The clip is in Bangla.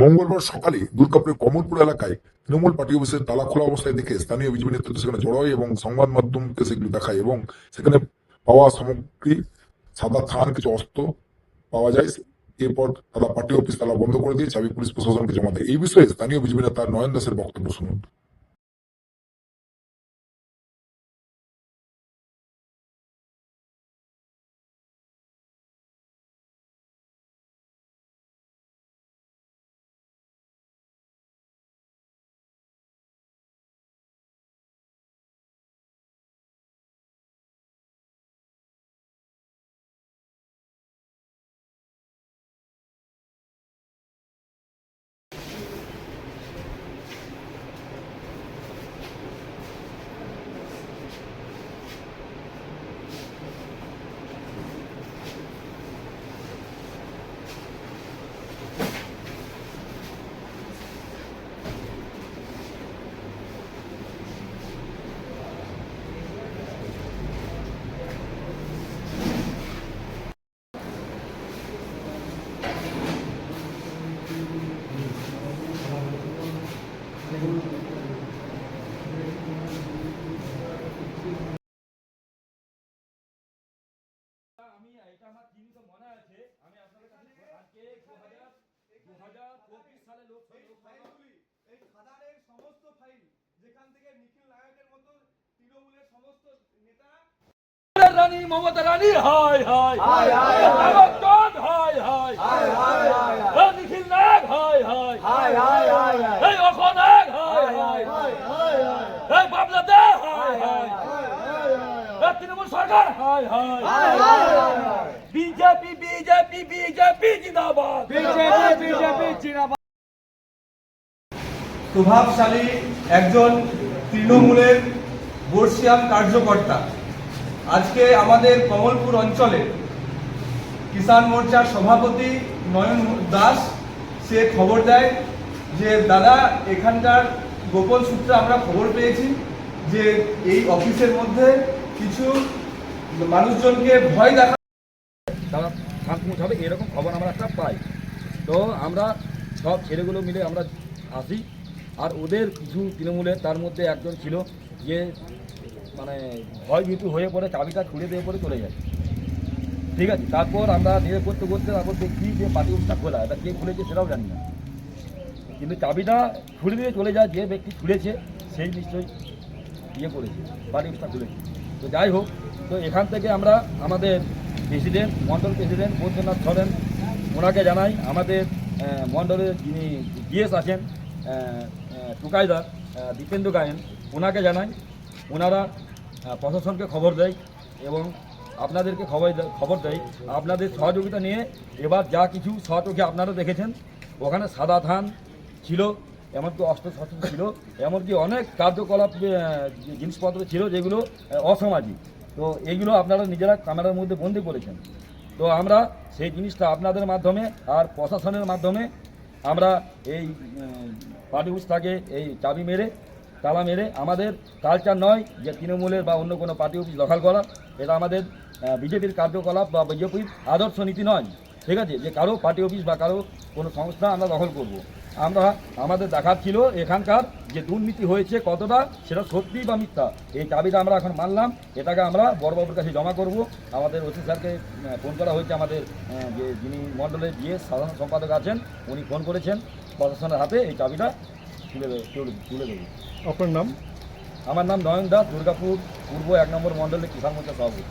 মঙ্গলবার সকালে দুর্গাপুরের কমলপুর এলাকায় তৃণমূল পার্টি অফিসের তালা খোলা অবস্থায় দেখে স্থানীয় বিজেপি নেতৃত্ব সেখানে জড়ো হয় এবং সংবাদ মাধ্যমকে সেগুলো দেখায় এবং সেখানে পাওয়া সামগ্রী সাদা থান কিছু অস্ত্র পাওয়া যায়। এরপর তারা পার্টি অফিস তালা বন্ধ করে দিয়ে চাবি পুলিশ প্রশাসনকে জমা দেয়। এই বিষয়ে স্থানীয় বিজেপি নেতা নয়ন দাসের বক্তব্য শুনুন। আমি এটা আমার জিনিস মনে আছে, আমি আপনাদের কাছে আজকে 2024 সালে এই খাদানের সমস্ত ফাইল যেখান থেকে নিখিল নায়কের মতো তৃণমূলের সমস্ত নেতা রানী মমতা রানী হায় হায় হায় হায় হায় হায় হায় হায় নিখিল নায়ক হায় হায় হায় হায় হায় এই অখন নায়ক হায় হায় হায় এই বাবলা দে হায় হায় এই তৃণমূল সরকার হায় হায় বিজেপি বিজেপি বিজেপি জিন্দাবাদ বিজেপি বিজেপি জিন্দাবাদ। প্রভাবশালী একজন তৃণমূলের বর্ষিয়ান কার্যকর্তা আজকে আমাদের কমলপুর অঞ্চলে কিষাণ মোর্চার সভাপতি নয়ন দাস সে খবর দেয় যে দাদা এখানকার গোপন সূত্রে আমরা খবর পেয়েছি যে এই অফিসের মধ্যে কিছু মানুষজনকে ভয় দেখা তারা ফাঁক পৌঁছাবে এরকম খবর আমরা একটা পাই। তো আমরা সব ছেলেগুলো মিলে আমরা আসি, আর ওদের কিছু তৃণমূলের তার মধ্যে একজন ছিল যে মানে ভয়ভীতু হয়ে পড়ে চাবিটা ছুড়ে দিয়ে পড়ে চলে যায়। ঠিক আছে, তারপর আমরা নিয়ে করতে করতে তারপর দেখি যে পার্টি অফিসটা খোলা, এটা কে খুলেছে সেটাও জানি না, কিন্তু চাবিটা ছুড়ে দিয়ে চলে যায়। যে ব্যক্তি খুলেছে সেই নিশ্চয়ই ইয়ে করেছে, পার্টি অফিসটা খুলেছে। তো যাই হোক, তো এখান থেকে আমরা আমাদের প্রেসিডেন্ট মণ্ডল প্রেসিডেন্ট বৈদ্যনাথ সরেন ওনাকে জানাই, আমাদের মণ্ডলের যিনি জিএস আছেন টুকাইদার দীপেন্দ্র গায়েন ওনাকে জানাই। ওনারা প্রশাসনকে খবর দেয় এবং আপনাদেরকে খবর দেয়। আপনাদের সহযোগিতা নিয়ে এবার যা কিছু সহযোগী আপনারা দেখেছেন, ওখানে সাদা ধান ছিল, এমনকি অস্ত্র শস্ত্র ছিল, এমনকি অনেক কার্যকলাপ জিনিসপত্র ছিল যেগুলো অসামাজিক। তো এইগুলো আপনারা নিজেরা ক্যামেরার মধ্যে বন্দি করেছেন। তো আমরা সেই জিনিসটা আপনাদের মাধ্যমে আর প্রশাসনের মাধ্যমে আমরা এই পার্টি অফিসটাকে এই চাবি মেরে তালা মেরে, আমাদের কালচার নয় যে তৃণমূলের বা অন্য কোনো পার্টি অফিস দখল করা, এটা আমাদের বিজেপির কার্যকলাপ বা বিজেপির আদর্শ নীতি নয়। ঠিক আছে, যে কারো পার্টি অফিস বা কারো কোনো সংস্থা আমরা দখল করব। আমরা আমাদের দেখার ছিল এখানকার যে দুর্নীতি হয়েছে কতটা, সেটা সত্যি বা মিথ্যা। এই চাবিটা আমরা এখন মানলাম, এটাকে আমরা বড়বাবুর কাছে জমা করব। আমাদের ওসি স্যারকে ফোন করা হয়েছে, আমাদের যে যিনি মণ্ডলের জিএস সাধারণ সম্পাদক আছেন উনি ফোন করেছেন, প্রশাসনের হাতে এই চাবিটা তুলে দেবো। আপনার নাম? আমার নাম নয়ন দাস, দুর্গাপুর পূর্ব 1 নম্বর মণ্ডলের কিষাণ মোর্চা সভাপতি।